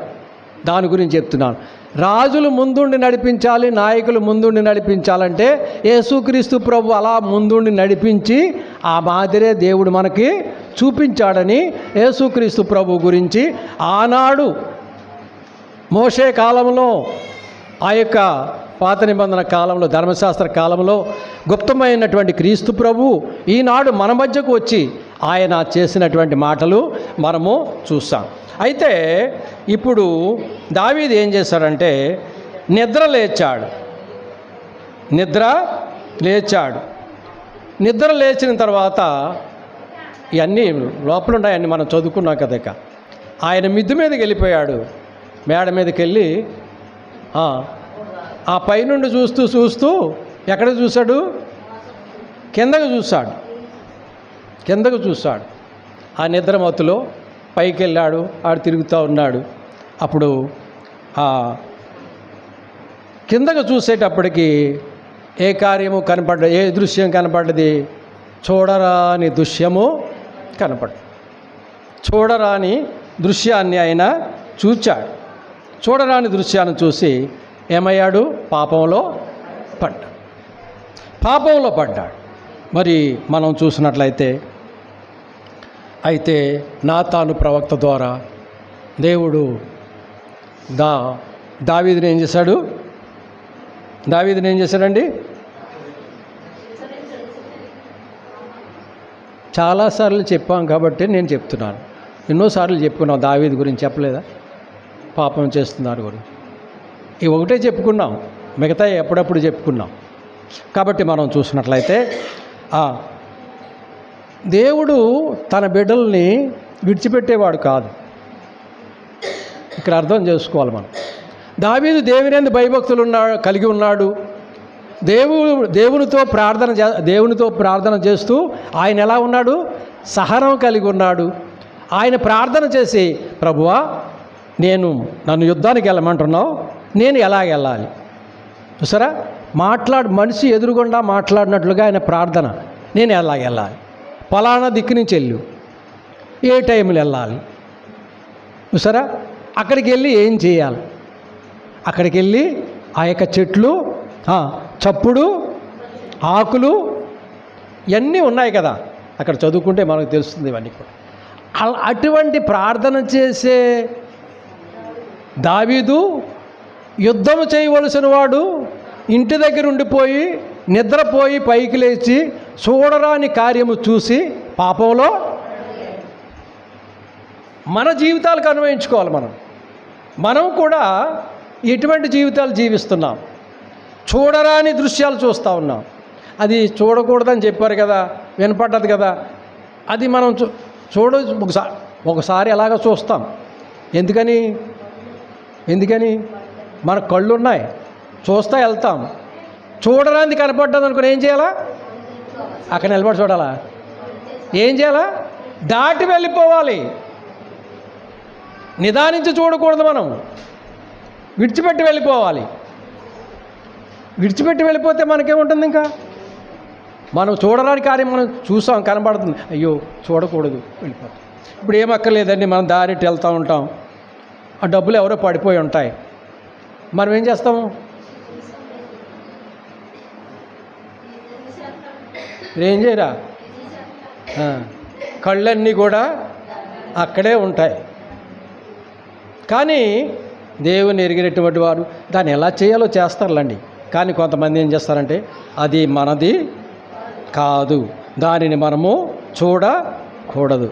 దాని గురించి చెప్తున్నాను. రాజులు ముందుండి నడిపించాలి, నాయకులు ముందుండి నడిపించాలంటే యేసుక్రీస్తు ప్రభు అలా ముందుండి నడిపించి ఆ మాదిరే దేవుడు మనకి చూపించాడని యేసుక్రీస్తు ప్రభు గురించి ఆనాడు మోషే కాలంలో, ఆ యొక్క పాత నిబంధన కాలంలో, ధర్మశాస్త్ర కాలంలో గుప్తమైనటువంటి క్రీస్తు ప్రభు ఈనాడు మన మధ్యకు వచ్చి ఆయన చేసినటువంటి మాటలు మనము చూస్తాం. అయితే ఇప్పుడు దావీదు ఏం చేశాడంటే నిద్ర లేచాడు. నిద్ర లేచిన తర్వాత ఇవన్నీ లోపల ఉన్నాయన్నీ మనం చదువుకున్నాం కదా. ఇక ఆయన మిద్ది మీదకి వెళ్ళిపోయాడు. మేడ మీదకి వెళ్ళి ఆ పైనుండి చూస్తూ ఎక్కడ చూశాడు? కిందకు చూశాడు. ఆ నిద్రమత్తులో పైకి వెళ్ళాడు. ఆడు తిరుగుతూ ఉన్నాడు. అప్పుడు కిందకు చూసేటప్పటికి ఏ కార్యము ఏ దృశ్యం కనపడ్డది? చూడరాని దృశ్యము కనపడ్డది. చూడరాని దృశ్యాన్ని ఆయన చూచాడు. చూడరాని దృశ్యాన్ని చూసి ఏమయ్యాడు? పాపంలో పడ్డాడు. మరి మనం చూసినట్లయితే నాతాను ప్రవక్త ద్వారా దేవుడు దావీదుని ఏం చేశాడండి? చాలాసార్లు చెప్పాం కాబట్టి నేను చెప్తున్నాను. ఎన్నోసార్లు చెప్పుకున్నాం దావీదు గురించి, చెప్పలేదా? పాపం చేస్తున్నారు గురించి ఈ ఒకటే చెప్పుకున్నాం, మిగతా ఎప్పుడప్పుడు చెప్పుకున్నాం. కాబట్టి మనం చూసినట్లయితే దేవుడు తన బిడ్డల్ని విడిచిపెట్టేవాడు కాదు. ఇక్కడ అర్థం చేసుకోవాలి మనం. దావీదు దేవుని భయభక్తులు కలిగి ఉన్నాడు. దేవునితో ప్రార్థన చేస్తూ ఆయన ఎలా ఉన్నాడు? సహనం కలిగి ఉన్నాడు. ఆయన ప్రార్థన చేసి, ప్రభువా నన్ను యుద్ధానికి వెళ్ళమంటున్నావు, నేను ఎలా వెళ్ళాలి? చూసారా, మనిషి ఎదురుగుండా మాట్లాడినట్లుగా ఆయన ప్రార్థన, నేను ఎలా వెళ్ళాలి? ఫలానా దిక్కు నుంచి వెళ్ళు, ఏ టైంలో వెళ్ళాలి? చూసారా, అక్కడికి వెళ్ళి ఏం చేయాలి? అక్కడికి వెళ్ళి ఆ యొక్క చెట్లు, చప్పుడు, ఆకులు ఇవన్నీ ఉన్నాయి కదా, అక్కడ చదువుకుంటే మనకు తెలుస్తుంది ఇవన్నీ కూడా. అటువంటి ప్రార్థన చేసే దావీదు యుద్ధము చేయవలసిన వాడు ఇంటి దగ్గర ఉండిపోయి నిద్రపోయి పైకి లేచి చూడరాని కార్యము చూసి పాపంలో మన జీవితాలకు అన్వయించుకోవాలి. మనం కూడా ఎటువంటి జీవితాలు జీవిస్తున్నాం? చూడరాని దృశ్యాలు చూస్తూ ఉన్నాం. అది చూడకూడదని చెప్పారు కదా, వినపడ్డది కదా, అది మనం ఒకసారి ఎలాగ చూస్తాం. ఎందుకని మన కళ్ళు ఉన్నాయి, చూస్తా వెళ్తాం. చూడరాని కనపడ్డది అనుకుని ఏం చేయాలా? అక్కడ నిలబడి చూడాలా? ఏం చేయాలా? దాటి వెళ్ళిపోవాలి. నిదానించి చూడకూడదు, మనం విడిచిపెట్టి వెళ్ళిపోవాలి. విడిచిపెట్టి వెళ్ళిపోతే మనకేముంటుంది? ఇంకా మనం చూడరాని కార్యం మనం చూసాం, కనబడుతుంది, అయ్యో చూడకూడదు, వెళ్ళిపోతాం. ఇప్పుడు ఏమక్కర్లేదండి, మనం దారిటి వెళ్తూ ఉంటాం, ఆ డబ్బులు ఎవరో పడిపోయి ఉంటాయి, మనం ఏం చేస్తాము? ఏం చేయరా? కళ్ళన్నీ కూడా అక్కడే ఉంటాయి. కానీ దేవుని ఎరిగినటువంటి వారు దాన్ని ఎలా చేయాలో చేస్తారులండి. కానీ కొంతమంది ఏం చేస్తారంటే అది మనది కాదు, దానిని మనము చూడకూడదు.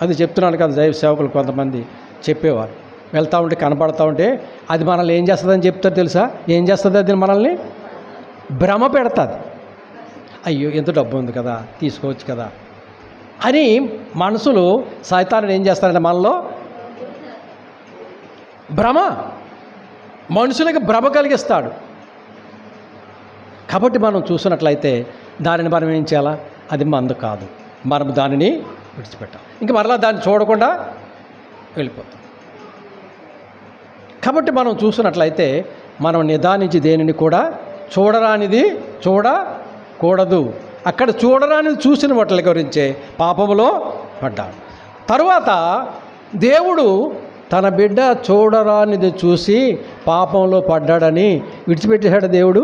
అది చెప్తున్నాను కదా, దైవ సేవకులు కొంతమంది చెప్పేవారు. వెళ్తూ ఉంటే కనపడతా ఉంటే అది మనల్ని ఏం చేస్తుందని చెప్తారు తెలుసా? ఏం చేస్తుంది? అది మనల్ని భ్రమ పెడతాది. అయ్యో ఎంత డబ్బు ఉంది కదా, తీసుకోవచ్చు కదా అని మనసులు సైతాన్ని ఏం చేస్తారంటే మనలో మనుషులకి భ్రమ కలిగిస్తాడు. కాబట్టి మనం చూసినట్లయితే దానిని మనం ఏం చేయాలా? అది మందు కాదు, మనం దానిని విడిచిపెట్టాలి. ఇంక మరలా దాన్ని చూడకుండా వెళ్ళిపోతాం. కాబట్టి మనం చూసినట్లయితే మనం నిదానించి దేనిని కూడా చూడరానిది చూడకూడదు. అక్కడ చూడరానిది చూసిన వాటి గురించే పాపములో పడ్డాడు. తరువాత దేవుడు తన బిడ్డ చూడరానిది చూసి పాపంలో పడ్డాడని విడిచిపెట్టేశాడు దేవుడు?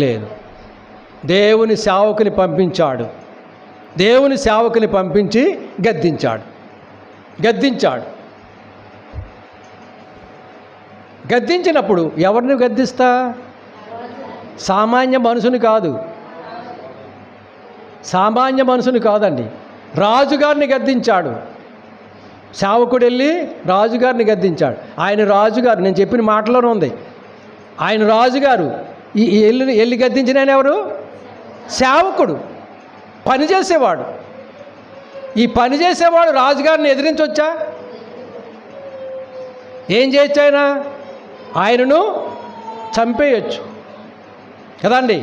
లేదు. దేవుని సేవకుని పంపించాడు. దేవుని సేవకుని పంపించి గద్దించాడు. గద్దించినప్పుడు ఎవరిని గద్దిస్తా? సామాన్య మనుషుని కాదండి, రాజుగారిని గద్దించాడు. సేవకుడు వెళ్ళి రాజుగారిని గద్దించాడు. ఆయన రాజుగారు, నేను చెప్పిన మాటలోనే ఉంది, ఆయన రాజుగారు. ఈ వెళ్ళి గద్దించిన ఆయన ఎవరు? సేవకుడు, పనిచేసేవాడు. ఈ పనిచేసేవాడు రాజుగారిని ఎదిరించవచ్చా? ఏం చేయొచ్చు? ఆయనను చంపేయచ్చు కదండి.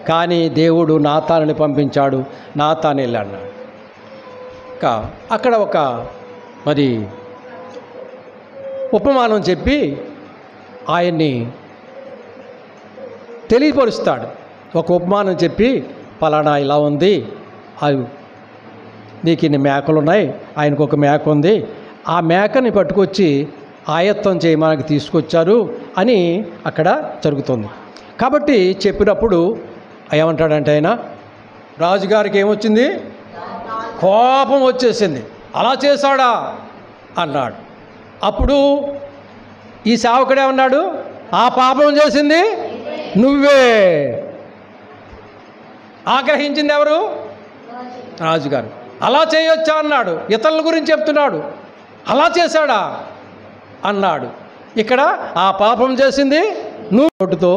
కానీ దేవుడు నాతానుని పంపించాడు. నాతాను వెళ్ళాడు. అక్కడ ఒక మరి ఉపమానం చెప్పి ఆయన్ని తెలియపరుస్తాడు. ఒక ఉపమానం చెప్పి, పలానా ఇలా ఉంది, అవి నీకు ఇన్ని మేకలు ఉన్నాయి, ఆయనకు ఒక మేక ఉంది, ఆ మేకని పట్టుకొచ్చి ఆయత్తం చేయడానికి తీసుకొచ్చారు అని అక్కడ జరుగుతుంది. కాబట్టి చెప్పినప్పుడు ఏమంటాడంటే ఆయన, రాజుగారికి ఏమొచ్చింది? కోపం వచ్చేసింది. అలా చేశాడా అన్నాడు. అప్పుడు ఈ సేవకుడే ఉన్నాడు, ఆ పాపం చేసింది నువ్వే. ఆగ్రహించింది ఎవరు? రాజుగారు. అలా చేయొచ్చా అన్నాడు. ఇతరుల గురించి చెప్తున్నాడు. అలా చేశాడా అన్నాడు. ఇక్కడ ఆ పాపం చేసింది నువ్వు నోటుతో.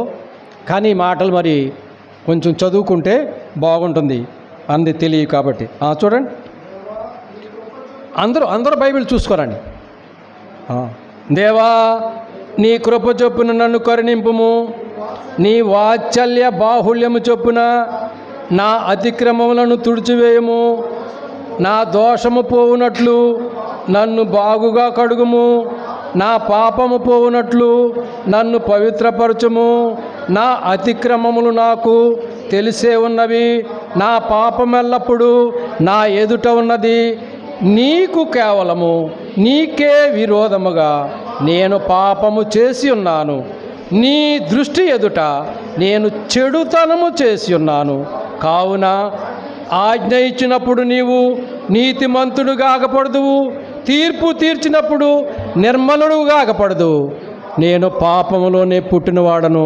కానీ మాటలు మరి కొంచెం చదువుకుంటే బాగుంటుంది, అంది తెలియదు కాబట్టి. చూడండి, అందరూ బైబిల్ చూసుకోరండి. దేవా, నీ కృప చొప్పున నన్ను కరుణింపుము, నీ వాత్సల్య బాహుళ్యము చొప్పున నా అతిక్రమములను తుడిచివేయము, నా దోషము పోవునట్లు నన్ను బాగుగా కడుగుము, నా పాపము పోవునట్లు నన్ను పవిత్రపరచుము. నా అతిక్రమములు నాకు తెలిసే ఉన్నవి, నా పాపమెల్లప్పుడు నా ఎదుట ఉన్నది. నీకు కేవలము నీకే విరోధముగా నేను పాపము చేసి ఉన్నాను, నీ దృష్టి ఎదుట నేను చెడుతనము చేసి ఉన్నాను. కావున ఆజ్ఞ ఇచ్చినప్పుడు నీవు నీతిమంతుడు కాకపడదువు, తీర్పు తీర్చినప్పుడు నిర్మలుడు కాకపడదు. నేను పాపములోనే పుట్టినవాడను,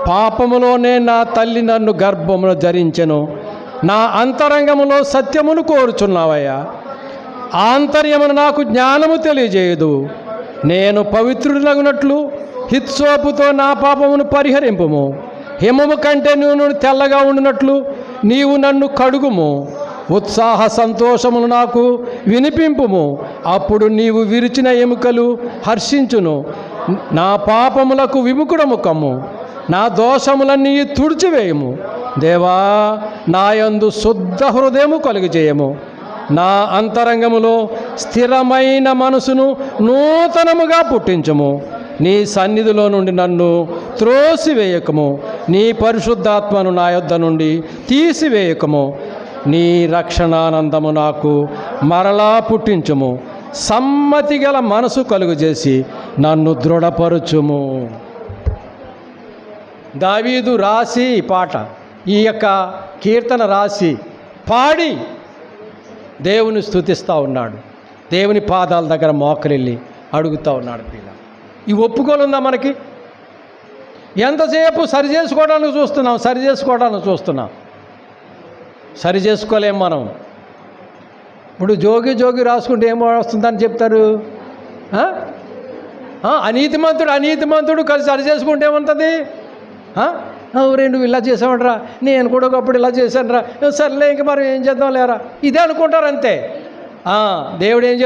పాపములోనే నా తల్లి నన్ను గర్భమును ధరించెను. నా అంతరంగములో సత్యమును కోరుచున్నావయ్యా, ఆంతర్యమును నాకు జ్ఞానము తెలియజేయదు. నేను పవిత్రుడనగునట్లు హిత్సోపుతో నా పాపమును పరిహరింపుము, హిమము కంటే నువ్వు తెల్లగా ఉండినట్లు నీవు నన్ను కడుగుము. ఉత్సాహ సంతోషములు నాకు వినిపింపుము, అప్పుడు నీవు విరిచిన ఎముకలు హర్షించును. నా పాపములకు విముఖుడము కమ్ము, నా దోషములన్నీ తుడిచివేయము. దేవా, నాయందు శుద్ధ హృదయము కలుగజేయము, నా అంతరంగములో స్థిరమైన మనసును నూతనముగా పుట్టించుము. నీ సన్నిధిలో నుండి నన్ను త్రోసివేయకము, నీ పరిశుద్ధాత్మను నా యొద్ద నుండి తీసివేయకము. నీ రక్షణానందము నాకు మరలా పుట్టించుము, సమ్మతి గల మనసు కలుగజేసి నన్ను దృఢపరచుము. దావీదు రాసి పాట, ఈ యొక్క కీర్తన రాసి పాడి దేవుని స్తుతిస్తూ ఉన్నాడు. దేవుని పాదాల దగ్గర మోకరిల్లి అడుగుతూ ఉన్నాడు. పిల్ల ఈ ఒప్పుకోలుందా మనకి? ఎంతసేపు సరి చేసుకోవడానికి చూస్తున్నాం, సరి చేసుకోలేం మనం. ఇప్పుడు జోగి రాసుకుంటే ఏమో వస్తుందని చెప్తారు. అనీతిమంతుడు కలిసి సరి చేసుకుంటే ఏముంటుంది? నువ్వు ఇలా చేసావంటరా, నేను కూడా ఒకప్పుడు ఇలా చేశానురా, సర్లే ఇంక మనం ఏం చేద్దాం లేరా, ఇదే అనుకుంటారు అంతే. దేవుడు ఏం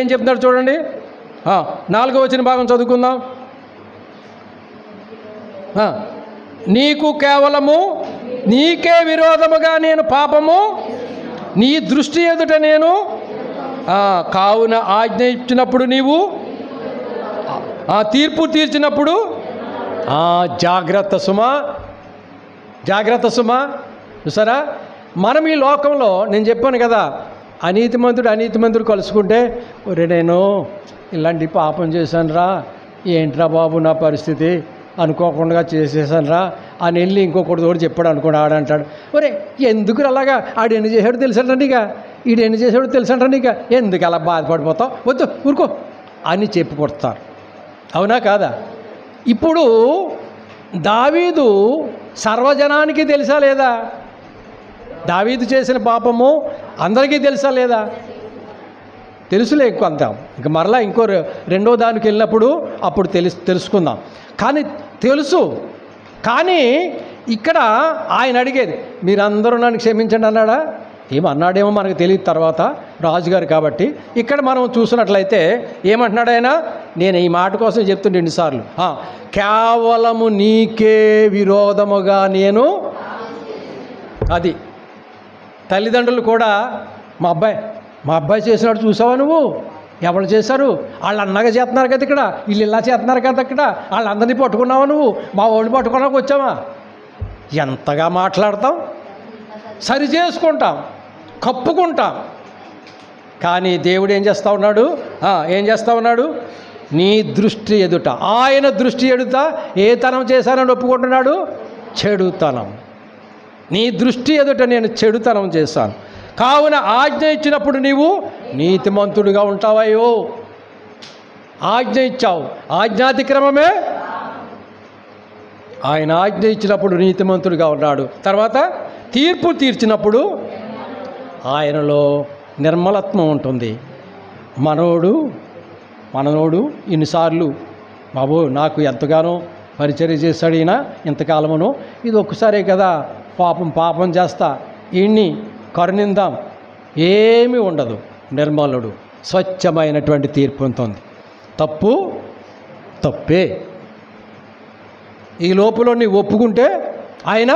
చెప్తున్నాడు చూడండి. 4వ వచన భాగం చదువుకుందాం. నీకు కేవలము నీకే విరోధముగా నేను పాపము, నీ దృష్టి ఎదుట నేను కావున ఆజ్ఞ ఇచ్చినప్పుడు నీవు తీర్పు తీర్చినప్పుడు జాగ్రత్త సుమా. చూసారా, మనం ఈ లోకంలో నేను చెప్పాను కదా, అనీతిమంతుడు కలుసుకుంటే, ఒరే నేను ఇలాంటి పాపం చేశానురా, ఏంట్రా బాబు నా పరిస్థితి, అనుకోకుండా చేసేసానురా అని వెళ్ళి ఇంకొకటి తోడు చెప్పాడు అనుకోండి. ఆడంటాడు, ఒరే ఎందుకు అలాగా, ఆడు ఎన్ని చేసాడో తెలుసంట నీక, ఈడు ఎన్ని చేసాడో తెలుసంట నీక, ఎందుకు అలా బాధపడిపోతావు, వద్దు ఊరుకో అని చెప్పి కొడతారు. అవునా కాదా? ఇప్పుడు దావీదు సర్వజనానికి తెలుసా లేదా? దావీదు చేసిన పాపము అందరికీ తెలుసా లేదా? తెలుసులే కొంత, ఇంక మరలా ఇంకో రెండో దానికి వెళ్ళినప్పుడు అప్పుడు తెలుసుకుందాం. కానీ తెలుసు. కానీ ఇక్కడ ఆయన అడిగేది, మీరందరూ నన్ను క్షమించండి అన్నాడా? ఏమన్నాడేమో మనకు తెలియదు తర్వాత, రాజుగారు కాబట్టి. ఇక్కడ మనం చూసినట్లయితే ఏమంటున్నాడు ఆయన? నేను ఈ మాట కోసం చెప్తుండే ఎన్నిసార్లు, కేవలము నీకే విరోధముగా నేను, అది తల్లిదండ్రులు కూడా మా అబ్బాయి చేసినాడు చూసావా నువ్వు, ఎవరు చేశారు, వాళ్ళు అన్నగా చేస్తున్నారు కదా ఇక్కడ, వీళ్ళు ఇలా చేస్తున్నారు కదా ఇక్కడ, వాళ్ళందరినీ పట్టుకున్నావా నువ్వు, మా వాడిని పట్టుకున్నాక వచ్చావా, ఎంతగా మాట్లాడతాం, సరి చేసుకుంటాం, కప్పుకుంటాం. కానీ దేవుడు ఏం చేస్తూ ఉన్నాడు? నీ దృష్టి ఎదుట, ఆయన దృష్టి ఎదుట ఏ తనం చేశానని ఒప్పుకుంటున్నాడు? చెడుతనం. నీ దృష్టి ఎదుట నేను చెడుతనం చేశాను, కావున ఆజ్ఞ ఇచ్చినప్పుడు నీవు నీతిమంతుడిగా ఉంటావయ్యో. ఆజ్ఞ ఇచ్చావు, ఆజ్ఞాతిక్రమమే. ఆయన ఆజ్ఞ ఇచ్చినప్పుడు నీతిమంతుడిగా ఉన్నాడు. తర్వాత తీర్పు తీర్చినప్పుడు ఆయనలో నిర్మలత్వం ఉంటుంది. మనోడు ఇన్నిసార్లు బాబు నాకు ఎంతగానో పరిచర్య చేశాడు ఈయన ఇంతకాలమును, ఇది ఒక్కసారే కదా పాపం చేస్తా, ఈయన్ని కరుణిందాం, ఏమీ ఉండదు. నిర్మలుడు, స్వచ్ఛమైనటువంటి తీర్పు ఉంటుంది. తప్పే. ఈ లోపల నీ ఒప్పుకుంటే ఆయన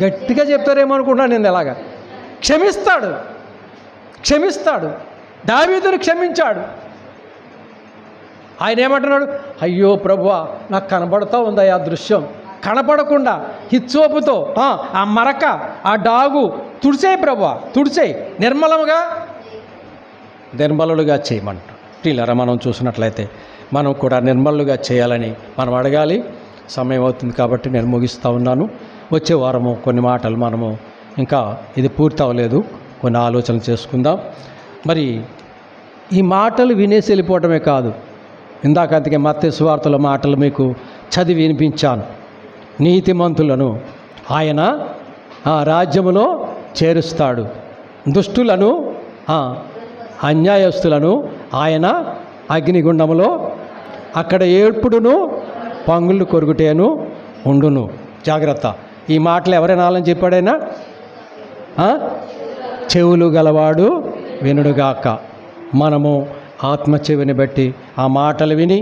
గట్టిగా చెప్తారేమో అనుకుంటున్నాను నేను, ఎలాగా క్షమిస్తాడు. దావీదును క్షమించాడు. ఆయన ఏమంటున్నాడు? అయ్యో ప్రభువా, నాకు కనబడుతూ ఉంది ఆ దృశ్యం, కనపడకుండా హిచ్చోపుతో ఆ మరక, ఆ డాగు తుడిచేయి ప్రభువా, తుడిచేయి, నిర్మలుగా చేయమంట. ఇలా మనం చూసినట్లయితే మనం కూడా నిర్మలుగా చేయాలని మనం అడగాలి. సమయం అవుతుంది కాబట్టి నేను ముగిస్తూ ఉన్నాను. వచ్చే వారము కొన్ని మాటలు మనము, ఇంకా ఇది పూర్తి అవ్వలేదు, కొన్ని ఆలోచనలు చేసుకుందాం. మరి ఈ మాటలు వినేసి వెళ్ళిపోవటమే కాదు, ఇందాక అందుకే మత్తయి సువార్తల మాటలు మీకు చదివి వినిపించాను. నీతిమంతులను ఆయన రాజ్యములో చేరుస్తాడు, దుష్టులను అన్యాయస్తులను ఆయన అగ్నిగుండములో, అక్కడ ఏడ్పుడును పంగులు కొరుకుటేను ఉండును. జాగ్రత్త. ఈ మాటలు ఎవరైనా ఆలని చెప్పాడైనా? చెవులు గలవాడు వినుడుగాక. మనము ఆత్మ చెవిని బట్టి ఆ మాటలు విని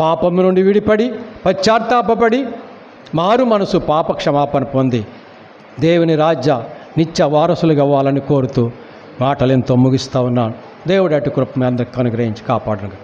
పాపము నుండి విడిపడి పశ్చాత్తాపడి మారు మనసు పాప క్షమాపణ పొంది దేవుని రాజ్య నిత్య వారసులుగా అవ్వాలని కోరుతూ మాటలు ఎంతో ముగిస్తూ ఉన్నాను. దేవుడు అటు కృప మీ అందరికి అనుగ్రహించి కాపాడను.